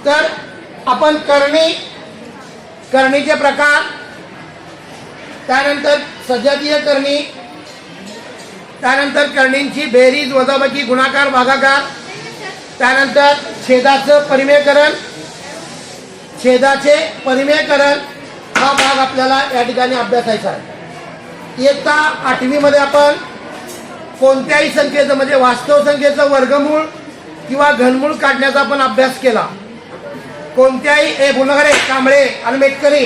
तर आपण करणीचे प्रकार, त्यानंतर सजातीय करणी, त्यानंतर करणींची बेरीज वजाबाकी गुणाकार भागाकार, त्यानंतर छेदाचं परिमेयकरण, छेदाचे परिमेयकरण हा भाग आपल्याला या ठिकाणी अभ्यासायचा आहे. इयत्ता 8वी मध्ये आपण कोणत्याही संख्येचं म्हणजे वास्तव संख्येचं वर्गमूळ किंवा घनमूळ काढण्याचा आपण अभ्यास केला. कोणत्याही गुणगारे कांबळे आणि मेटकरी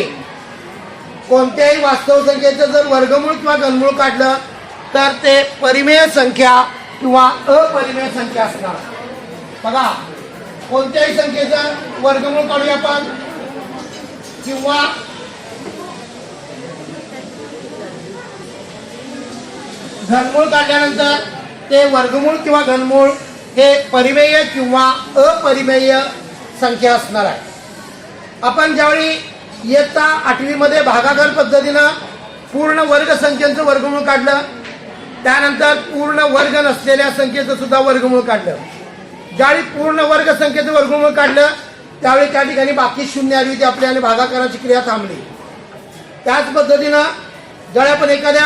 कोणत्याही वास्तव संख्येचं जर वर्गमूळ किंवा घनमूळ काढलं तर ते परिमेय संख्या किंवा अपरिमेय संख्या असणार. बघा, कोणत्याही संख्येचं वर्गमूळ काढूया आपण किंवा घनमूळ काढल्यानंतर ते वर्गमूळ किंवा घनमूळ हे परिमेय किंवा अपरिमेय संख्या असणार आहे. आपण ज्यावेळी इयत्ता 8वी मध्ये भागाकार पद्धतीनं पूर्ण वर्ग संख्येचं वर्गमूळ काढलं, त्यानंतर पूर्ण वर्ग नसलेल्या संख्येचं सुद्धा वर्गमूळ काढलं. ज्यावेळी पूर्ण वर्ग संख्येचं वर्गमूळ काढलं त्यावेळी त्या ठिकाणी बाकी शून्य आली होती आपली आणि भागाकाराची क्रिया थांबली. त्याच पद्धतीनं ज्यावेळी आपण एखाद्या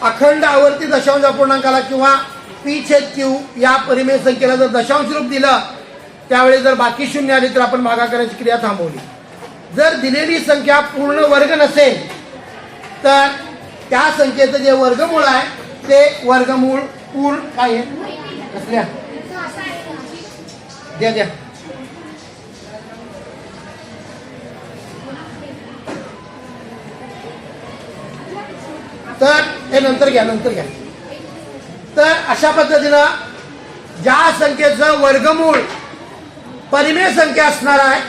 अखंड आवर्ती दशांश अपूर्णांकाला किंवा p/q या परिमेय संख्येला जर दशांश रूप दिलं त्यावेळी जर बाकी शून्य आली तर आपण भागाकाराची क्रिया थांबवली. जर दिलेली संख्या पूर्ण वर्ग नसेल तर त्या संख्येचं जे वर्गमूळ आहे ते वर्गमूळ पूर्ण काय आहे कसल्या द्या द्या तर हे नंतर घ्या. तर अशा पद्धतीनं ज्या संख्येचं वर्गमूळ परिमेय संख्या असणार आहे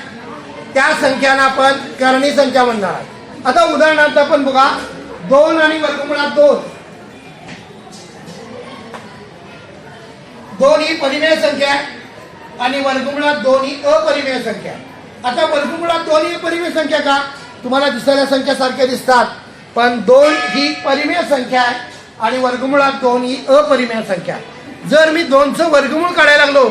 त्या संख्यांना आपण करणी संख्या म्हणणार आहे. आता उदाहरणार्थ आपण बघा, 2 आणि वर्गमुळात 2, 2 ही परिमेय संख्या आहे आणि वर्गमुळात 2 ही अपरिमेय संख्या आहे. आता वर्गमुळात 2 ही परिमेय संख्या का? तुम्हाला दिसणाऱ्या संख्या सारख्या दिसतात, पण 2 ही परिमेय संख्या आहे आणि वर्गमुळात 2 ही अपरिमेय संख्या आहे. जर मी 2चं वर्गमूळ काढायला लागलो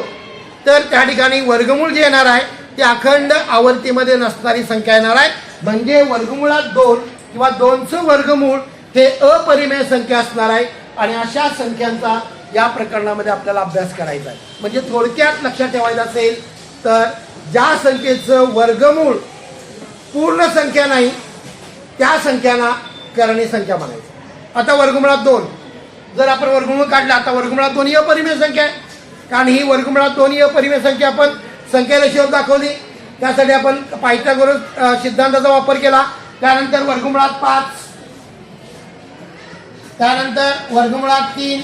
तर त्या ठिकाणी वर्गमूळ जे येणार आहे ते अखंड आवर्तीमध्ये नसणारी संख्या येणार आहे. म्हणजे वर्गमुळात 2 किंवा 2चं वर्गमूळ हे अपरिमेय संख्या असणार आहे आणि अशा संख्यांचा या प्रकरणामध्ये आपल्याला अभ्यास करायचा आहे. म्हणजे थोडक्यात लक्षात ठेवायचं असेल तर ज्या संख्येचं वर्गमूळ पूर्ण संख्या नाही त्या संख्यांना करणी संख्या म्हणायचं. आता वर्गमुळात 2 जर आपण वर्गमूळ काढला, आता वर्गमुळात 2 ही अपरिमेय संख्या आहे, कारण ही वर्गमुळात 2 ही अपरिमेय संख्या आपण संख्यारेषेवर दाखवली. त्यासाठी आपण पायथागोरस सिद्धांताचा वापर केला. त्यानंतर वर्गमुळात 5, त्यानंतर वर्गमुळात 3,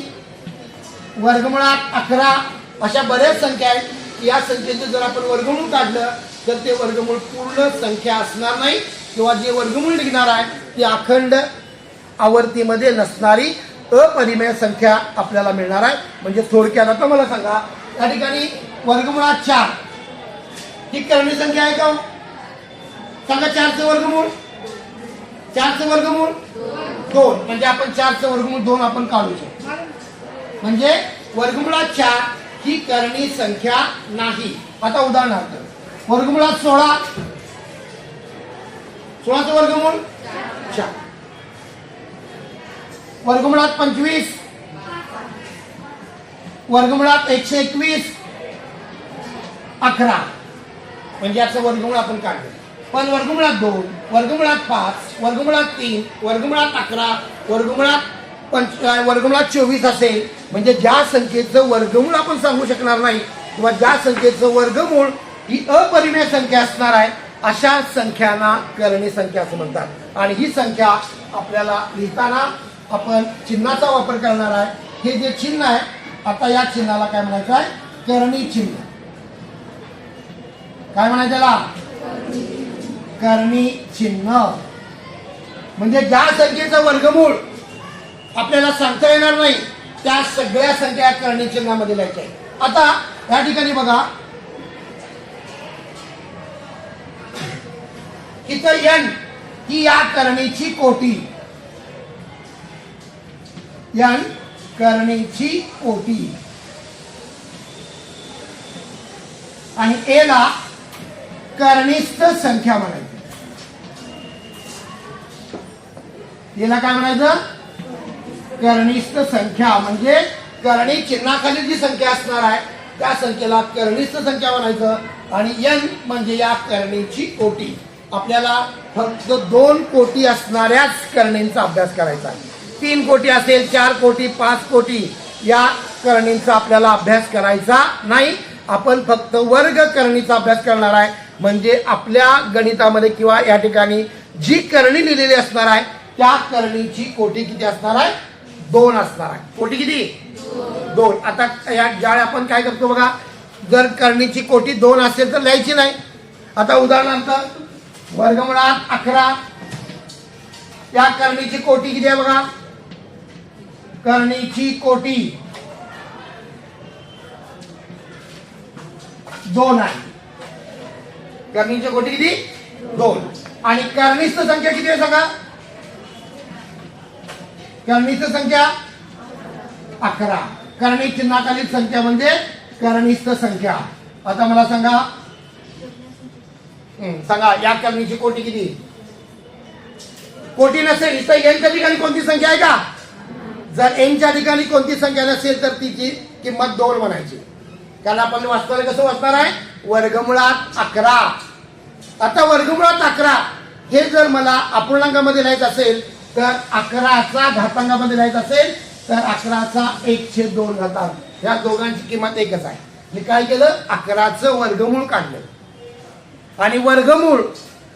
वर्गमुळात 11 अशा बऱ्याच संख्या आहेत. या संख्येचं जर आपण वर्गमूळ काढलं तर ते वर्गमूळ पूर्ण संख्या असणार नाही किंवा जे वर्गमूळ निघणार आहे ती अखंड आवर्तीमध्ये नसणारी अपरिमेय संख्या आपल्याला मिळणार आहे. म्हणजे थोडक्यात आता मला सांगा, या ठिकाणी वर्गमुळात 4 ही करणी संख्या आहे का? सांगा, 4चं वर्गमूळ 2, म्हणजे आपण 4चं वर्गमूळ 2 आपण काढू शकतो. म्हणजे वर्गमुळात 4 ही करणी संख्या नाही. आता उदाहरणार्थ वर्गमुळात 16, 16चं वर्गमूळ 4, वर्गमुळात 25, वर्गमुळात 121, 11 म्हणजे याचं वर्गमूळ आपण काढलं. पण वर्गमुळात 2, वर्गमुळात 5, वर्गमुळात 3, वर्गमुळात 11, वर्गमुळात 24 असेल म्हणजे ज्या संख्येचं वर्गमूळ आपण सांगू शकणार नाही किंवा ज्या संख्येचं वर्गमूळ ही अपरिमेय संख्या असणार आहे अशा संख्यांना करणी संख्या असं म्हणतात. आणि ही संख्या आपल्याला लिहिताना आपण चिन्हाचा वापर करणार आहे. हे जे चिन्ह आहे, आता या चिन्हाला काय म्हणायचं आहे? करणी चिन्ह. काय म्हणायचं त्याला? करणी चिन्ह. म्हणजे ज्या संख्येचं वर्गमूळ आपल्याला सांगता येणार नाही त्या सगळ्या संख्या करणी चिन्हामध्ये लिहायच्या आहेत. आता या ठिकाणी बघा, इथं n ही या करणीची कोटी, n करणीची कोटी आणि a ला कनिष्ठ संख्या म्हणायची. याला काय म्हणायचं? कनिष्ठ संख्या. म्हणजे करणी चिन्हाखाली जी संख्या असणार आहे त्या संख्येला कनिष्ठ संख्या म्हणायचं. आणि n म्हणजे या करणीची कोटी. आपल्याला फक्त 2 कोटी असणाऱ्याच करणींचा अभ्यास करायचा आहे. 3 कोटी असेल, 4 कोटी, 5 कोटी या करणींचा आपल्याला अभ्यास करायचा नाही. आपण फक्त वर्ग करणीचा अभ्यास करणार आहे. म्हणजे आपल्या गणितामध्ये किंवा या ठिकाणी जी करणी लिहिलेली असणार आहे त्या करणीची कोटी किती असणार आहे? 2 असणार आहे. कोटी किती? 2. आता या ज्यावेळी आपण काय करतो बघा, जर करणीची कोटी 2 असेल तर लिहायची नाही. आता उदाहरणार्थ वर्गमुळात 11 या करणीची कोटी किती आहे बघा. करणीची कोटी 2 आहे. करणीची कोटी किती? 2. आणि कनिष्ठ संख्या किती आहे सांगा? कनिष्ठ संख्या 11. करणी चिन्हाखालील संख्या म्हणजे कनिष्ठ संख्या. आता मला सांगा या करणीची कोटी किती? कोटी नसेल तर एनच्या ठिकाणी कोणती संख्या आहे का? जर एनच्या ठिकाणी कोणती संख्या नसेल तर तिची किंमत 2 म्हणायची. कारण आपण वाचताना कसं वाचणार आहे? वर्गमुळात 11. आता वर्गमुळात 11 हे जर मला अपूर्णांकामध्ये लिहायचं असेल तर 11चा घातांकामध्ये लिहायचं असेल तर 11चा 1/2 घातांक. ह्या दोघांची किंमत एकच आहे. मी काय केलं? 11चं वर्गमूळ काढलं आणि वर्गमूळ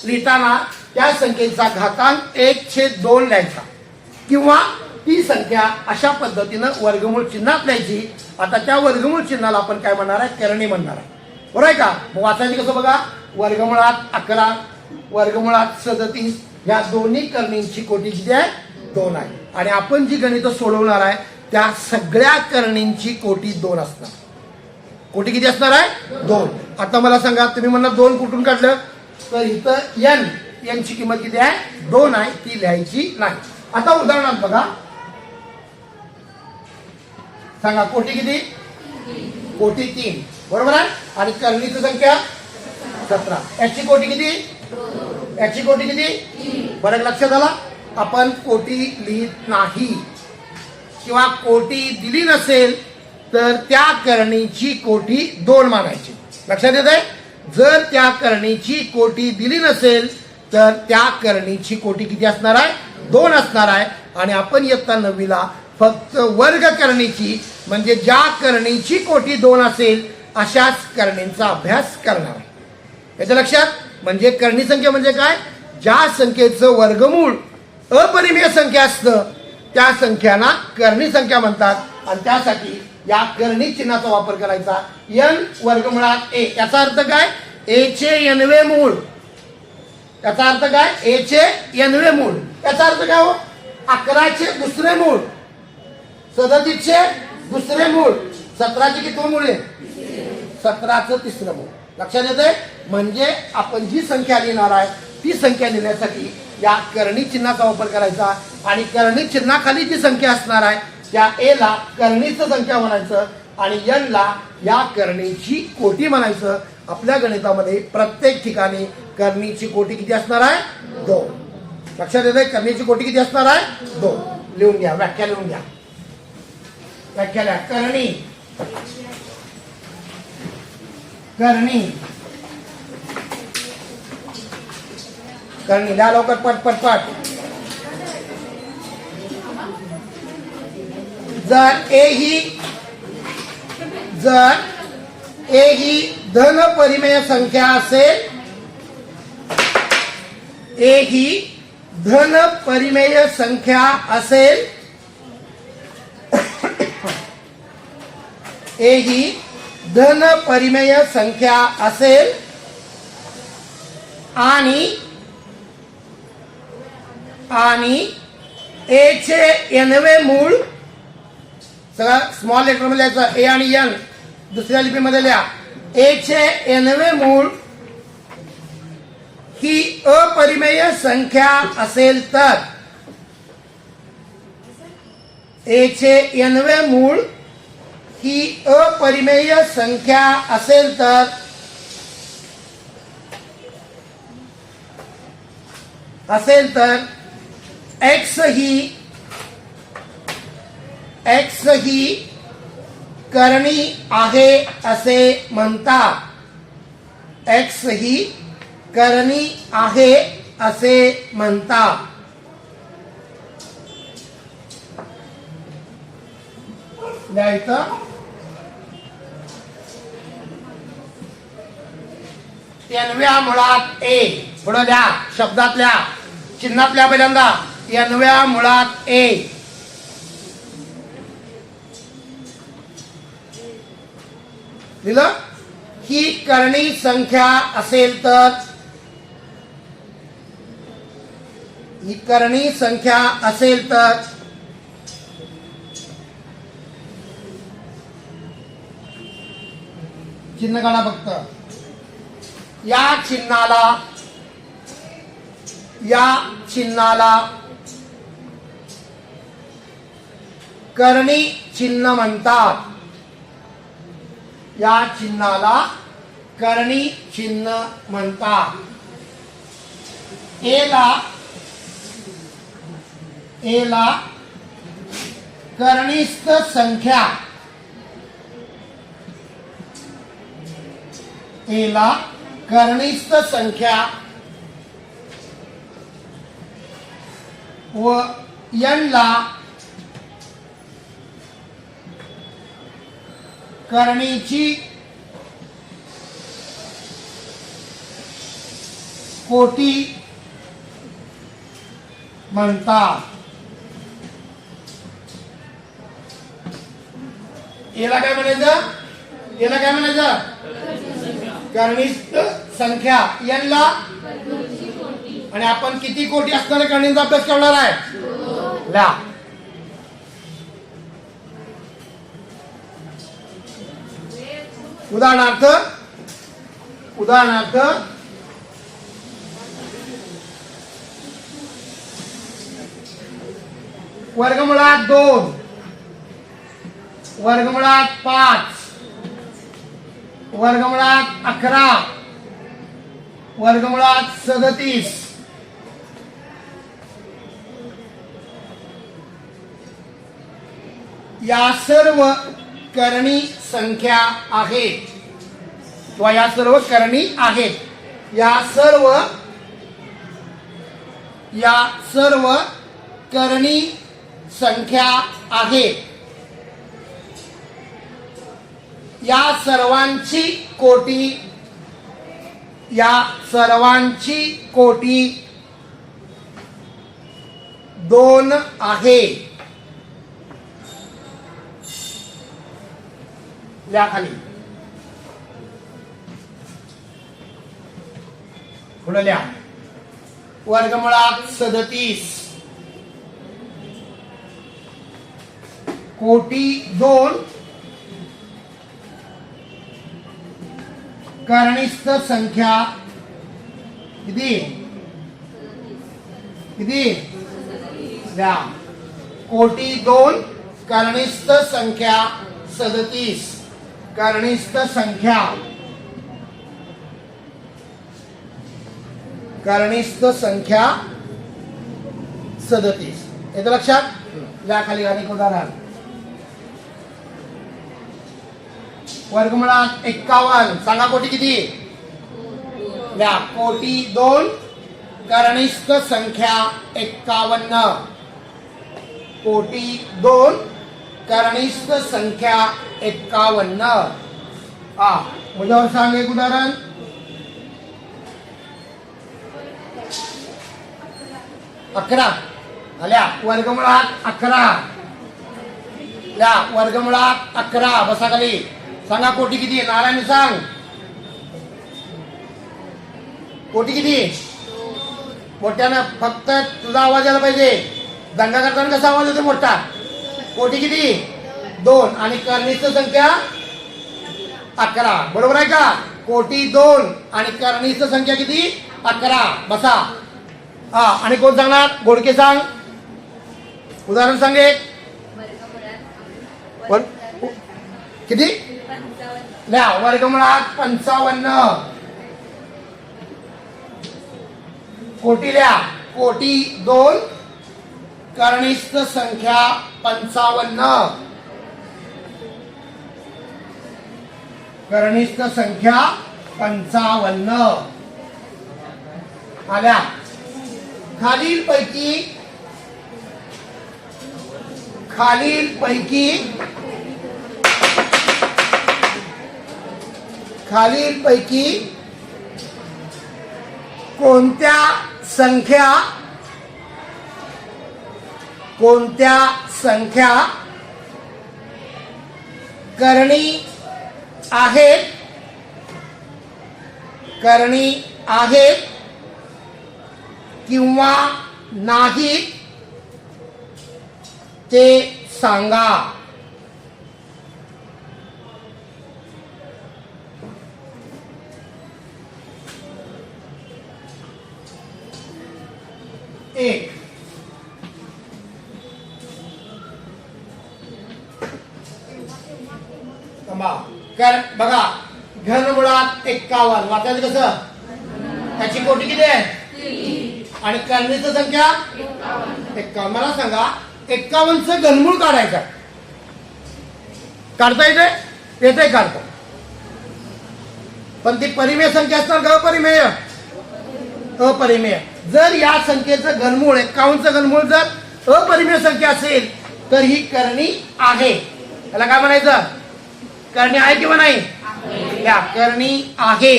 लिहिताना त्या संख्येचा घातांक 1/2 लिहायचा किंवा ती संख्या अशा पद्धतीनं वर्गमूळ चिन्हात लिहायची. आता त्या वर्गमूळ चिन्हाला आपण काय म्हणणार आहे? करणी म्हणणार आहे. बरोबर आहे का? मग वाचायची कसं बघा. वर्गमुळात 11 वर्गमुळात 37 या दोन्ही करणींची कोटी किती आहे? 2 आहे. आणि आपण जी गणित सोडवणार आहे त्या सगळ्या करणींची कोटी 2 असणार. कोटी किती असणार आहे? 2. आता मला सांगा, तुम्ही म्हणा 2 कुठून काढलं? तर इथं n ची किंमत किती आहे? 2 आहे. ती लिहायची नाही. आता उदाहरणार्थ बघा, सांगा कोटी किती? कोटी 3. बरोबर आहे. आणि करणीची संख्या 17. याची कोटी किती? याची कोटी किती? बरं लक्षात आला. आपण कोटी लिहित नाही किंवा कोटी दिली नसेल तर त्या करणीची कोटी 2 मानायची. लक्षात येत आहे? जर त्या करणीची कोटी दिली नसेल तर त्या करणीची कोटी किती असणार आहे? 2 असणार आहे. आणि आपण इयत्ता 9वीला फक्त वर्ग करणीची म्हणजे ज्या करणीची कोटी 2 असेल अशाच करणींचा अभ्यास करणार आहे. याच्या लक्षात? म्हणजे करणी संख्या म्हणजे काय? ज्या संख्येचं वर्गमूळ अपरिमेय संख्या असतं त्या संख्यांना करणी संख्या म्हणतात. आणि त्यासाठी या करणी चिन्हाचा वापर करायचा. n वर्गमुळात a. याचा अर्थ काय? a चे nवे मूळ. याचा अर्थ काय? a चे nवे मूळ. याचा अर्थ काय हो? 11चे दुसरे मूळ, 37चे दुसरे मूळ, 17चे किती मूळ आहे? 17चं तिसरं मूळ. लक्षात येते? म्हणजे आपण जी संख्या लिहिणार आहे ती संख्या लिहिण्यासाठी या करणी चिन्हाचा वापर करायचा. आणि करणी चिन्हाखाली जी संख्या असणार आहे त्या a ला करणीचं संख्या म्हणायचं आणि n ला या करणीची कोटी म्हणायचं. आपल्या गणितामध्ये प्रत्येक ठिकाणी करणीची कोटी किती असणार आहे? 2. लक्षात येते? करणीची कोटी किती असणार आहे? 2. लिहून घ्या. व्याख्या लिहून घ्या. व्याख्या लिहा. करणी करणी करणी लिहा लवकर. पट पट पट. जर ए ही धन परिमेय संख्या असेल, ए ही धन परिमेय संख्या असेल, ए ही धन परिमेय संख्या असेल आणि ए चे nवे मूळ, सगळं स्मॉल लेटर मध्ये लिहायचं. ए आणि n दुसऱ्या लिपीमध्ये लिहा. ए चे nवे मूळ ही अपरिमेय संख्या असेल तर, ए चे nवे मूळ ही अपरिमेय संख्या असेल तर असेल तर एक्स ही करणी आहे असे म्हणतात. एक्स ही करणी आहे असे म्हणतात. लिहायचं. एनव्या मुळात ए. पुढे लिहा, शब्दातल्या चिन्हातल्या पहिल्यांदा. एनव्या मुळात ए. दिलं. ही करणी संख्या असेल तर, ही करणी संख्या असेल तर चिन्ह काढा फक्त. या चिन्हाला करणी चिन्ह म्हणतात. या चिन्हाला करणी चिन्ह म्हणतात. एला करणीस्थ संख्या, एला करणीस्थ संख्या व एनला करणीची कोटी म्हणतात. याला काय म्हणायचं? याला काय म्हणायचं? करणीस्थ संख्या. एनला, आणि आपण किती कोटी असणाऱ्या करणींचा अभ्यास करणार आहे? ला. उदाहरणार्थ वर्गमुळात 2, वर्गमुळात 5, वर्गमुळात 11, वर्गमुळात 37. या सर्व करणी संख्या आहेत, किंवा या सर्व करणी आहेत. या सर्व करणी संख्या आहेत. या सर्वांची कोटी 2 आहे. लिहा खाली. पुढे लिहा. वर्गमुळात 37 कोटी 2 करणीस्थ संख्या किती? लिहा. कोटी 2 करणीस्थ संख्या 37. करणीस्थ संख्या करणीस्थ संख्या 37. येतं लक्षात? या खाली अनेक उदाहरण. वर्गमुळात 51 सांगा कोटी किती? या कोटी 2 करणीस्थ संख्या 51. कोटी 2 करणीस्थ संख्या 51. मुझ्यावर सांग एक उदाहरण. अकरा आल्या. वर्गमुळात 11. या वर्गमुळात 11. बसा खाली. सांगा कोटी किती? नारायण सांग. कोटी किती? मोठ्यानं, फक्त तुझा आवाज यायला पाहिजे. दंगा करताना कसा आवाज येतो मोठा? कोटी किती? 2. आणि करणीस्थ संख्या 11. बरोबर आहे का? कोटी 2 आणि करणीस्थ संख्या किती? 11. बसा. आणि कोण सांगणार? गोडके सांग. उदाहरण सांग एक. किती? वर्गमुळात 55 कोटी लिहा. कोटी 2 कनिष्ठ संख्या 55 कनिष्ठ संख्या 55 आल्या. खालीलपैकी कोणत्या संख्या करणी आहेत किंवा नाही ते सांगा. एक बघा, घनमुळात 51 वाचायचं कसं? त्याची कोटी किती आहे? आणि करणीची संख्या 51. मला सांगा 51चं घनमूळ काढायचं. काढता येते काढता, पण ती परिमेय संख्या असणार का अपरिमेय? अपरिमेय. जर या संख्येचं घनमूळ 51चं घनमूळ जर अपरिमेय संख्या असेल तर ही करणी आहे. त्याला काय म्हणायचं? करणी आहे किंवा नाही? या करणी आहे.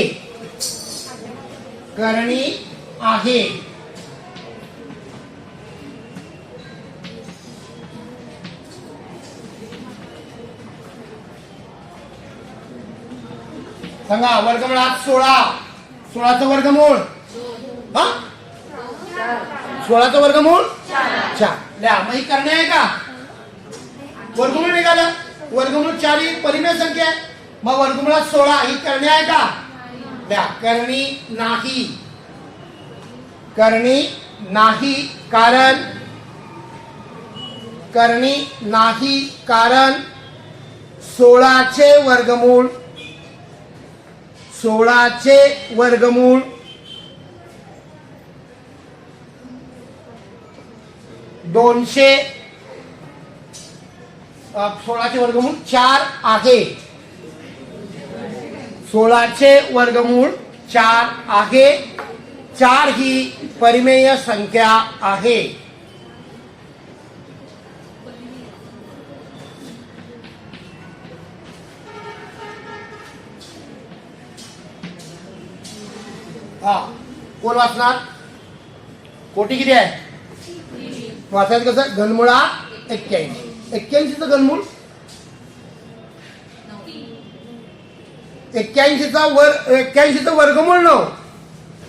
करणी आहे. सांगा वर्गमुळात 16चं वर्गमूळ 16चं वर्गमूळ 4. द्या, मग ही करणे आहे का? वर्गमूळ निघालं. वर्गमूळ 4 ही परिमेय संख्या आहे. मग वर्गमुळात 16 ही करणे आहे का? द्या, करणी नाही. करणी नाही कारण 16चे वर्गमूळ 200 16चे वर्गमूळ 4 आहे. 16चे वर्गमूळ 4 आहे. 4 ही परिमेय संख्या आहे. कोण वाचणार? कोटी किती आहे? वाचायचं कसं? घनमुळात 81. 81चं घनमूळ 81चं वर्गमूळ 9.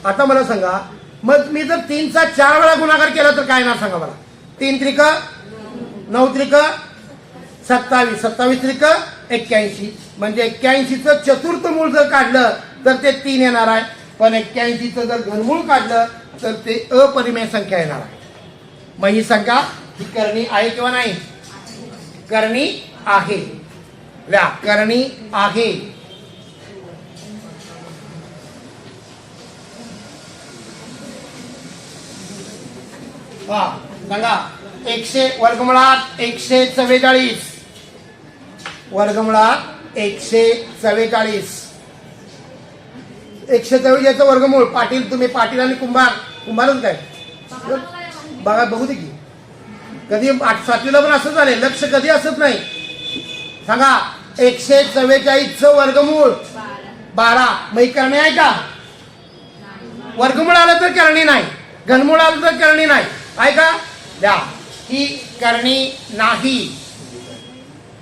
आता मला सांगा, मग मी जर 3चा 4 वेळा गुणाकार केला तर काय ना सांगा मला? 3 त्रिक 9 त्रिक 27 27 त्रिक 81. म्हणजे 81चं चतुर्थ मूळ जर काढलं तर ते 3 येणार आहे. पण 81चं जर घनमूळ काढलं तर ते अपरिमेय संख्या येणार आहे. मग ही संख्या ही करणी आहे किंवा नाही? करणी आहे. करणी आहे. सांगा 100 वर्गमुळात 144 वर्गमुळात 144 144 याचं वर्गमूळ. पाटील तुम्ही पाटील आणि कुंभारच काय बघा, बघू दे की. कधी 7वीला पण असं झालंय, लक्ष कधी असत नाही. सांगा 144चं वर्गमूळ 12. मग करणे आहे का? वर्गमूळ आलं तर करणी नाही, घनमूळ आलं तर करणी नाही आहे का? द्या, ही करणी नाही.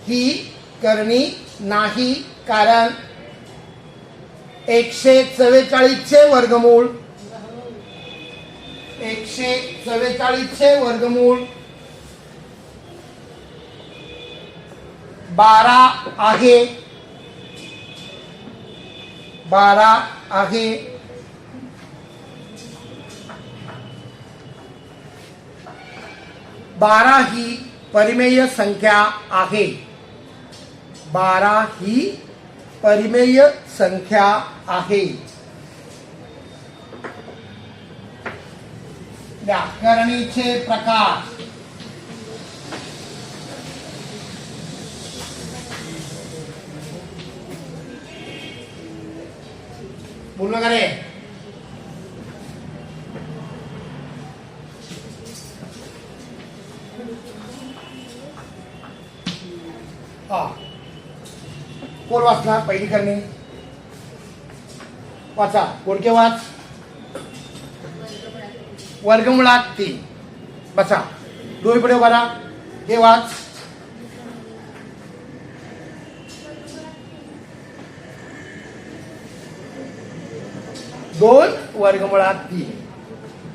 ही करणी नाही कारण 144चे वर्गमूळ 144चे वर्गमूळ 12 आहे. 12 आहे. 12 ही परिमेय संख्या आहे. 12 ही परिमेय संख्या आहे. त्या करणीचे प्रकार. बोलू नका रे. हा कोण वाचणार? पहिली करणे वाचा. कोणके वाच? वर्गमुळात 3. बसा. डोळे पुढे बरा. हे वाच. दोन वर्गमुळात 3.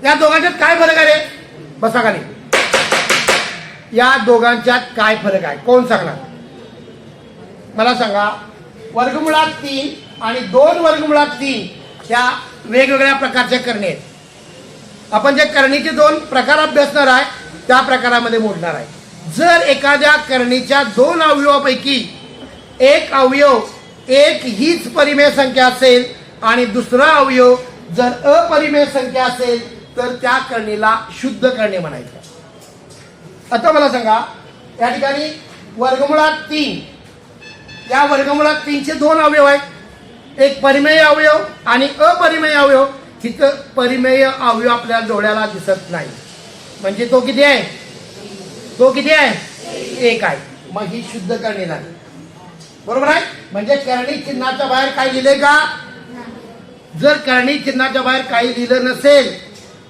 या दोघांच्यात काय फरक आहे रे? बसा खाली. या दोघांच्यात काय फरक आहे? कोण सांगणार? मला सांगा. वर्गमुळात 3 आणि 2 वर्गमुळात 3 ह्या वेगवेगळ्या प्रकारच्या करणे आहेत. आपण जे करणीचे 2 प्रकार अभ्यासणार आहे त्या प्रकारामध्ये मोडणार आहे. जर एखाद्या करणीच्या 2 अवयवापैकी एक अवयव एक हीच परिमेय संख्या असेल आणि दुसरा अवयव जर अपरिमेय संख्या असेल तर त्या करणीला शुद्ध करणे म्हणायचं. आता मला सांगा. या ठिकाणी वर्गमुळात 3. या वर्गमुळात 3 चे 2 अवयव आहेत. एक परिमेय अवयव आणि अपरिमेय अवयव. तिथं परिमेय अवयव आपल्या डोळ्याला दिसत नाही. म्हणजे तो किती आहे? तो किती आहे? 1 आहे. मग ही शुद्ध करणे झाली. बरोबर आहे. म्हणजे करणी चिन्हाच्या बाहेर काय लिहिलंय का? जर करणी चिन्हाच्या बाहेर काही लिहिलं नसेल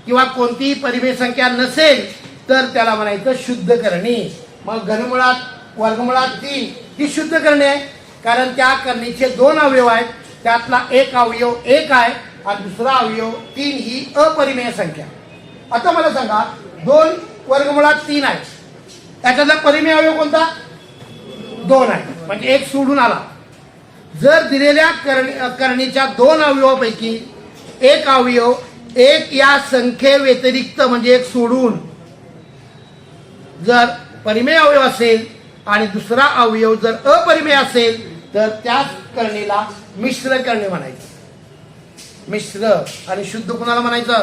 किंवा कोणतीही परिमेय संख्या नसेल तर त्याला म्हणायचं शुद्ध करणी. मग घनमुळात वर्गमुळात 3 ही शुद्ध करणे आहे. कारण त्या करणीचे 2 अवयव आहेत. त्यातला एक अवयव 1 आहे आणि दुसरा अवयव 3 ही अपरिमेय संख्या. आता मला सांगा. 2 वर्गमुळात 3 आहे. त्याच्यातला परिमेय अवयव कोणता? 2 आहे. म्हणजे 1 सोडून आला. जर दिलेल्या करणीच्या 2 अवयवापैकी एक अवयव 1 या संख्ये व्यतिरिक्त म्हणजे 1 सोडून जर परिमेय अवयव असेल आणि दुसरा अवयव जर अपरिमेय असेल तर त्याच करणीला मिश्र करणे म्हणायचं. मिश्र. आणि शुद्ध कुणाला म्हणायचं?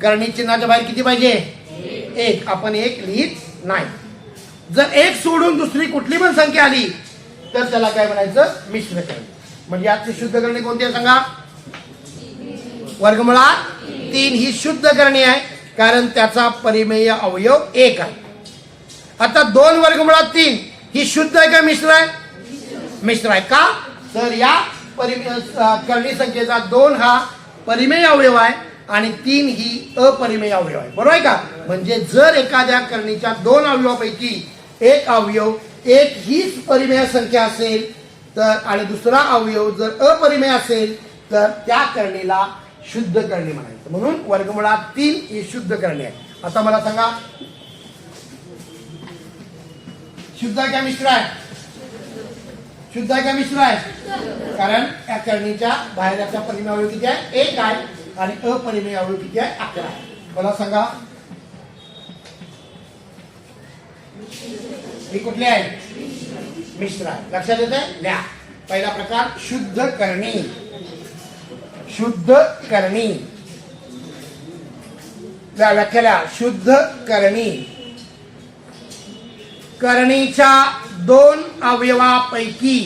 करणी चिन्हाच्या बाहेर किती पाहिजे? 1. आपण 1 लिहित नाही. जर 1 सोडून दुसरी कुठली पण संख्या आली तर त्याला काय म्हणायचं? मिश्र करणे. म्हणजे याची शुद्ध करणे कोणती आहे सांगा? वर्गमुळात 3 ही शुद्ध करणे आहे. कारण त्याचा परिमेय अवयव 1 आहे. आता 2 वर्गमुळात 3 ही शुद्ध आहे का मिश्र आहे? मिश्र आहे. का? तर या करणी संख्येचा 2 हा परिमेय अवयव आहे आणि 3 ही अपरिमेय अवयव आहे. बरोबर आहे का? म्हणजे जर एखाद्या करणीच्या 2 अवयवापैकी एक अवयव 1 हीच परिमेय संख्या असेल तर आणि दुसरा अवयव जर अपरिमेय असेल तर त्या करणीला शुद्ध करणे म्हणायचं. म्हणून वर्गमुळात 3 ही शुद्ध करणे आहे. आता मला सांगा. शुद्ध आहे का मिश्र आहे? शुद्ध आहे का मिश्र आहे? कारण या करणीच्या बाहेरचा परिमेय अवयव किती आहे? 1 आहे आणि अपरिमेय अवयव किती आहे? 11 आहे. मला सांगा. ही कुठली आहे? मिश्र आहे. लक्षात येते? लिहा. पहिला प्रकार शुद्ध करणी. शुद्ध करणी. व्याख्या लिहा. शुद्ध करणी. करणीच्या 2 अवयवापैकी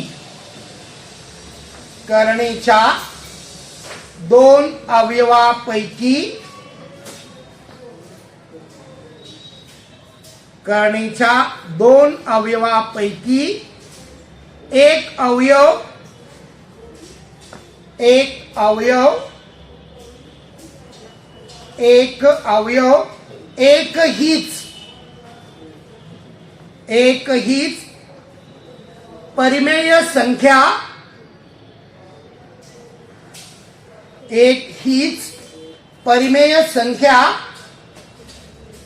करणीच्या 2 अवयवापैकी करणीच्या 2 अवयवापैकी एक अवयव एक हीच परिमेय संख्या एक हीच परिमेय संख्या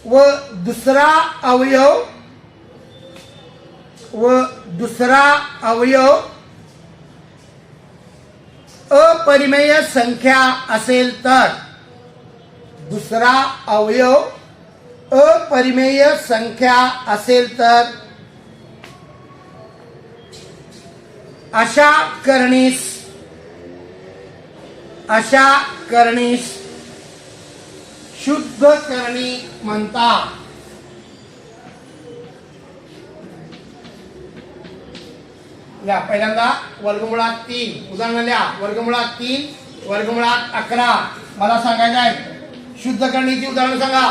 व दुसरा अवयव अपरिमेय संख्या असेल तर दुसरा अवयव अपरिमेय संख्या असेल तर अशा करणीस शुद्ध करणी म्हणतात. लिहा पहिल्यांदा वर्गमुळात 3 उदाहरण लिहा. वर्गमुळात 3 वर्गमुळात 11. मला सांगायचं आहे शुद्ध करणीची उदाहरण सांगा.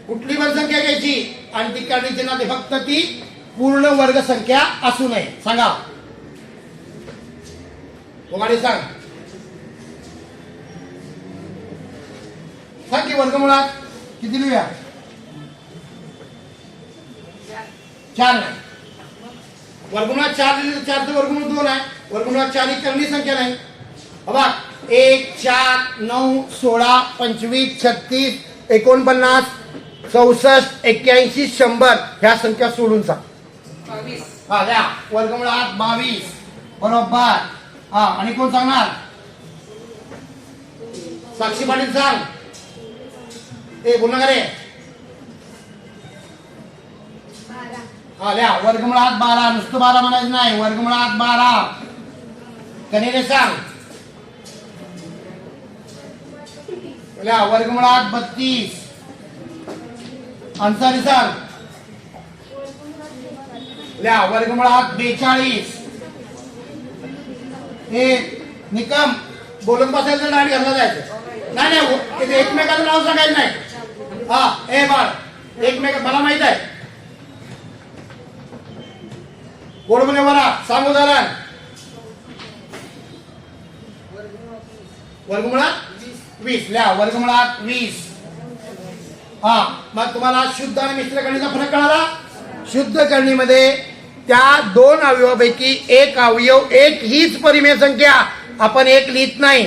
कुठली पण संख्या घ्यायची आणि ती करणीची ना फक्त ती पूर्ण वर्ग संख्या असू नये. सांगा कोणाडी सांग. सांग की वर्गमुळात किती लिहूया. 4 नाही. वर्गमुळात 4 लिहिले तर 4चं वर्गमूळ 2 आहे. वर्गमुळात 4 ही करणी संख्या नाही. बघा 1 4 9 16 25 36 49 64 81 100 ह्या संख्या सोडून सांग. 22. हा द्या वर्गमुळात 22 बरोबर. हा आणि कोण सांगणार. साक्षी पाटील सांग. ए बोल ना रे. हा लिहा वर्गमुळात 12. नुसतं 12 म्हणायचं नाही. वर्गमुळात 12. कनेरे सांग. लिहा वर्गमुळात 32. अन्सारी सांग. लिहा वर्गमुळात 42. हे निकम बोलत बसायचं नाट घालला जायचं नाही. नाही ते एकमेकाचं नाव सांगायचं नाही. हा ए बाळ एकमेक मला माहित आहे. गोड म्हणे बरा सांग उदाहरण. वर्गमुळात 20. लिहा वर्गमुळात 20. हा मग तुम्हाला शुद्ध आणि मिश्र करणीचा फरक कळाला. शुद्ध करणीमध्ये त्या 2 अवयवापैकी एक अवयव एक हीच परिमेय संख्या आपण एक लिहित नाही.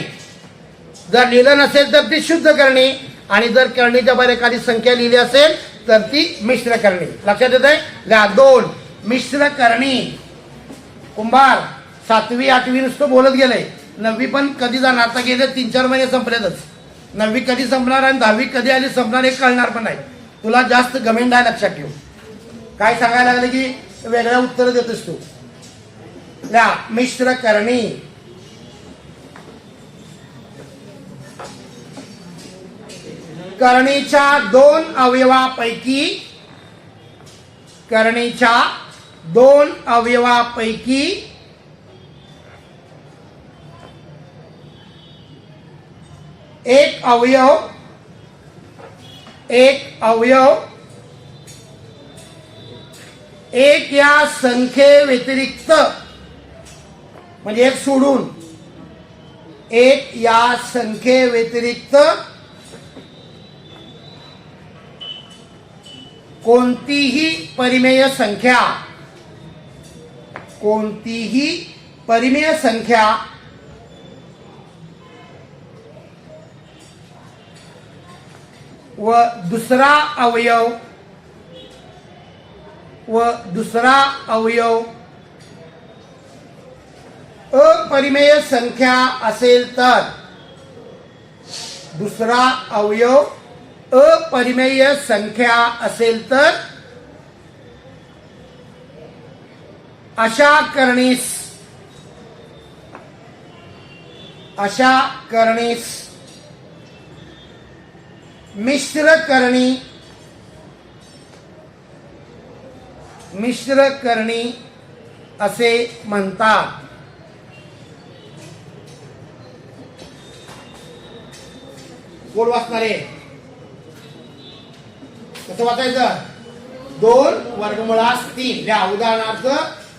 जर लिहिलं नसेल तर ती शुद्ध करणी आणि जर करणीच्या बाहेर एखादी संख्या लिहिली असेल तर ती मिश्र करणी. लक्षात येत आहे. 2 मिश्र करणी. कुंभार 7वी 8वी नुसतं बोलत गेले. 9वी पण कधी जाणार. आता गेले 3-4 महिने संपलेतच. 9वी कधी संपणार आणि 10वी कधी आली संपणार हे कळणार पण नाही. तुला जास्त गमेंड आहे लक्षात ठेव. काय सांगायला लागले की वेगळ्या उत्तर देतोस तू. लिहा मिश्र करणी. करणीच्या 2 अवयवापैकी एक अवयव एक या संख्ये व्यतिरिक्त म्हणजे एक सोडून एक या संख्ये व्यतिरिक्त कोणतीही परिमेय संख्या व दुसरा अवयव अपरिमेय संख्या असेल तर दुसरा अवयव अपरिमेय संख्या असेल तर अशा करणीस मिश्र करणी असे म्हणतात. कोण वाचणारे कसं वाचायचं. 2 वर्गमुळात 3. लिहा उदाहरणार्थ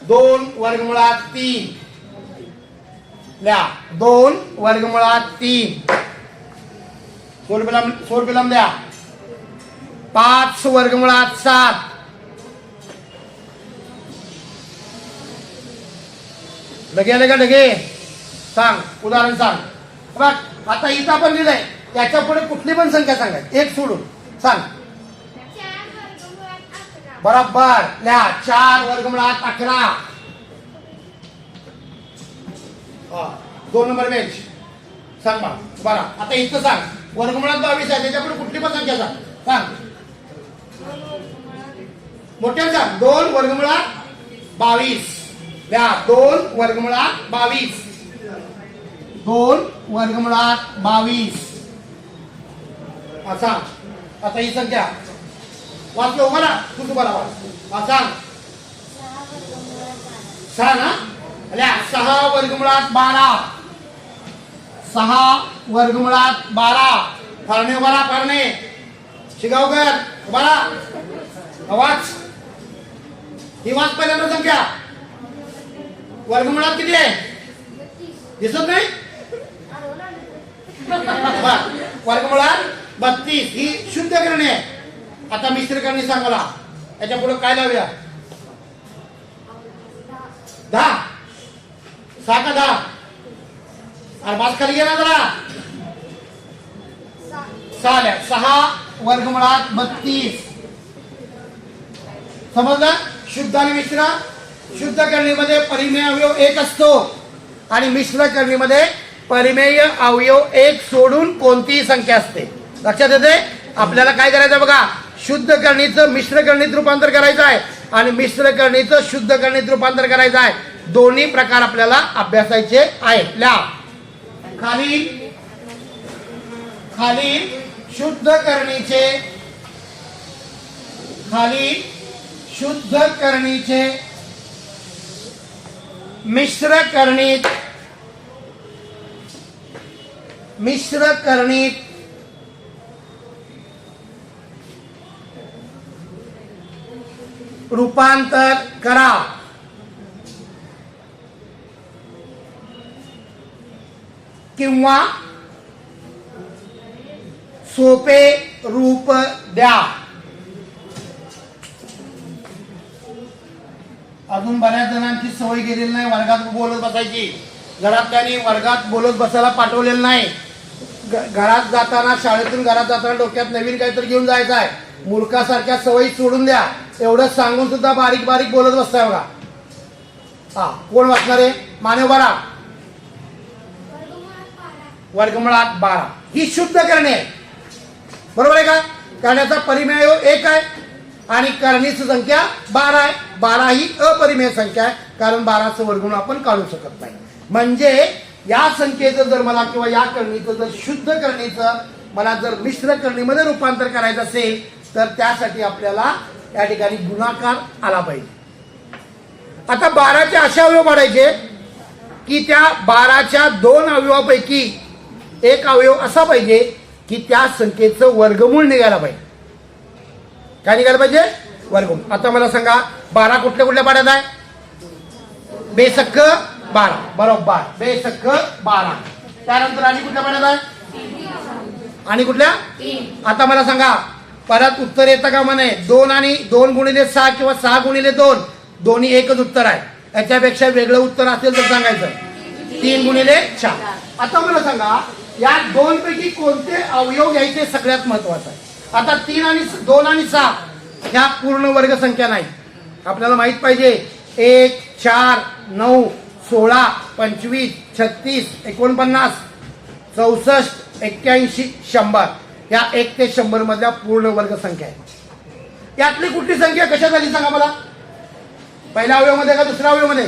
2 वर्गमुळात 3. लिहा 2 वर्गमुळात 3. सोडबिलम द्या. 5 वर्गमुळात 7. लगे लगे सांग उदाहरण सांग. बघ आता इथं आपण लिहिलंय त्याच्या पुढे कुठली पण संख्या सांगायची एक सोडून सांग. बरोबर. लिहा 4 वर्गमुळात 11. 2 नंबर बेंच सांग बरं. आता इथं सांग वर्गमुळात 22 आहे त्याच्या पुढे कुठली पण संख्या सांग. मोठ्या सांग. 2 वर्गमुळात 22. लिहा 2 वर्गमुळात 22. 2 वर्गमुळात 22. हा सांग. आता ही संख्या वाच किंवा मला तू तुम्हाला वाच. हा सांग. 6 ना. अल्या 6 वर्गमुळात 12. 6 वर्गमुळात 12. फाळणे उभारा फाळणे. शिगावकर उभारा. वाच. ही वाच पहिल्यांदा संख्या. वर्गमुळात किती आहे दिसत नाही. वर्गमुळात 32 ही शुद्ध करणे आहे. आता मिश्र करणे सांग मला. याच्या पुढे काय लावूया. 10. 6 का 10. अरे बाज खाली गेला जरा. 6 वर्गमुळात 32. समजलं. शुद्ध आणि मिश्र. शुद्ध करणीमध्ये परिमेय अवयव 1 असतो आणि मिश्र करणीमध्ये परिमेय अवयव 1 सोडून कोणतीही संख्या असते. लक्षात येते. आपल्याला काय करायचं बघा. शुद्ध करणीचं मिश्र करणीत रूपांतर करायचं आहे आणि मिश्र करणीचं शुद्ध करणीत रूपांतर करायचं आहे. दोन्ही प्रकार आपल्याला अभ्यासायचे आहेत. ल्या खाली शुद्ध करणीचे मिश्र करणीत रूपांतर करा. किंवा सोपे रूप द्या. अजून बऱ्याच जणांची सवय गेलेली नाही वर्गात बोलत बसायची. घरातल्यानी वर्गात बोलत बसायला पाठवलेलं नाही. घरात जाताना शाळेतून घरात जाताना डोक्यात नवीन काहीतरी घेऊन जायचं आहे. मूर्खासारख्या सवयी सोडून द्या. एवढं सांगून सुद्धा बारीक बारीक बोलत बसताय बघा. हा कोण वाचणार आहे. माने बरा. वर्गमुळात 12 ही शुद्ध करणे आहे. बरोबर आहे का. करण्याचा परिमेय 1 आहे आणि करणीची संख्या 12 आहे. 12 ही अपरिमेय संख्या आहे कारण 12चं वर्गमूळ आपण काढू शकत नाही. म्हणजे या संख्येचं जर मला किंवा या करणीचं जर शुद्ध करणीचं मला जर मिश्र करणीमध्ये रूपांतर करायचं असेल तर त्यासाठी आपल्याला या ठिकाणी गुणाकार आला पाहिजे. आता 12चे असे अवयव पाडायचे की त्या 12च्या 2 अवयवापैकी एक अवयव असा पाहिजे की त्या संख्येचं वर्गमूळ निघायला पाहिजे. काय निघायला पाहिजे. वर्गमूळ. आता मला सांगा 12 कुठल्या कुठल्या पाड्यात आहे. बेसक्क 12 बरोबर. बेसक्क 12. त्यानंतर आणि कुठल्या पाड्यात आहे. आणि कुठल्या. आता मला सांगा परत उत्तर येतं का म्हणे 2 आणि 2 गुणिले 6 किंवा 6 गुणिले 2 दोन्ही एकच उत्तर आहे. याच्यापेक्षा वेगळं उत्तर असेल तर सांगायचं 3 गुणिले 4. आता मला सांगा या 2 पैकी कोणते अवयव घ्यायचे सगळ्यात महत्वाचं आहे. आता 2 आणि 6 ह्या पूर्ण वर्ग संख्या नाही. आपल्याला माहित पाहिजे 1 4 9 16 25 36 49 64 81 100 या 1 ते 100 मधल्या पूर्ण वर्ग संख्या आहे. यातली कुठली संख्या कशा झाली सांगा मला. पहिल्या अवयवामध्ये का दुसऱ्या अवयवामध्ये.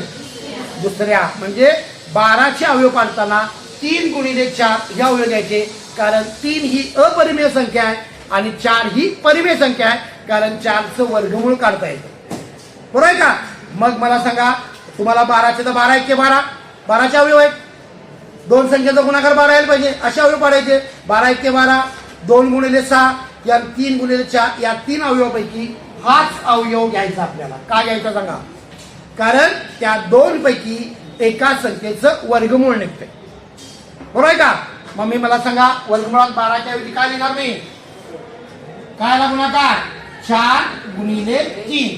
दुसऱ्या. म्हणजे 12चे अवयव पाडताना 3 गुणिले 4 हे अवयव घ्यायचे कारण 3 ही अपरिमेय संख्या आहे आणि 4 ही परिमेय संख्या आहे कारण 4चं वर्गमूळ काढता येतं. बरोबर आहे का. मग मला सांगा तुम्हाला 12चे तर 12 1 12 12चे अवयव आहेत. 2 संख्येचा गुणाकार 12 यायला पाहिजे असे अवयव पाडायचे. 12 1 12 2 गुणिले 6 या 3 गुणिले 4 या 3 अवयवापैकी हाच अवयव घ्यायचा आपल्याला. का घ्यायचा सांगा. कारण त्या 2 पैकी एका संख्येचं वर्गमूळ निघते. बरोबर आहे का. मग मी मला सांगा वर्गमुळात 12च्या ऐवजी काय लिहिणार मी. काय आला गुणाकार 4 गुणिले 3.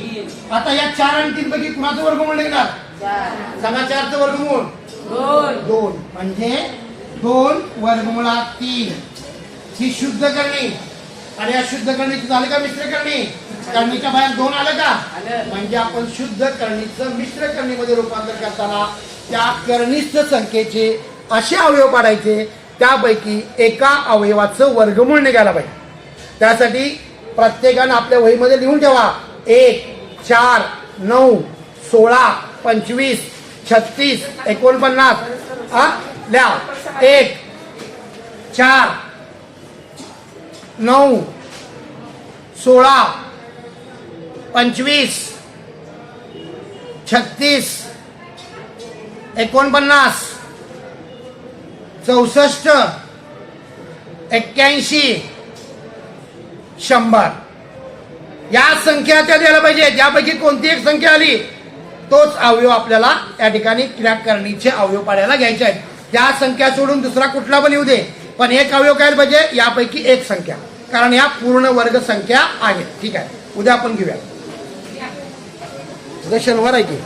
आता या 4 आणि 3 पैकी कुणाचं वर्गमूळ निघणार. सांगा 4चं वर्गमूळ 2 म्हणजे 2 वर्गमुळात 3 ही शुद्ध करणी. आणि या शुद्ध करणीचं झालं का मिश्र करणी. करणीच्या बाहेर 2 आलं का. म्हणजे आपण शुद्ध करणीचं मिश्र करणीमध्ये रूपांतर करताना त्या करणीस्थ संख्येचे असे अवयव पाडायचे त्यापैकी एका अवयवाचं वर्गमूळ निघायला पाहिजे. त्यासाठी प्रत्येकानं आपल्या वहीमध्ये लिहून ठेवा 1 4 9 16 25 36 49 लिहा 1 4 9, 16, 25, 36, 49, 64, 81, 100 या संख्या त्या द्यायला पाहिजे. यापैकी कोणती एक संख्या आली तोच अवयव आपल्याला या ठिकाणी क्रॅक करणीचे अवयव पाडायला घ्यायचे आहेत. त्या संख्या सोडून दुसरा कुठला पण येऊ दे, पण एक अवयव काय पाहिजे, यापैकी एक संख्या, कारण या पूर्ण वर्ग संख्या आहेत. ठीक आहे, उद्या आपण घेऊया. उद्या शनिवार आहे की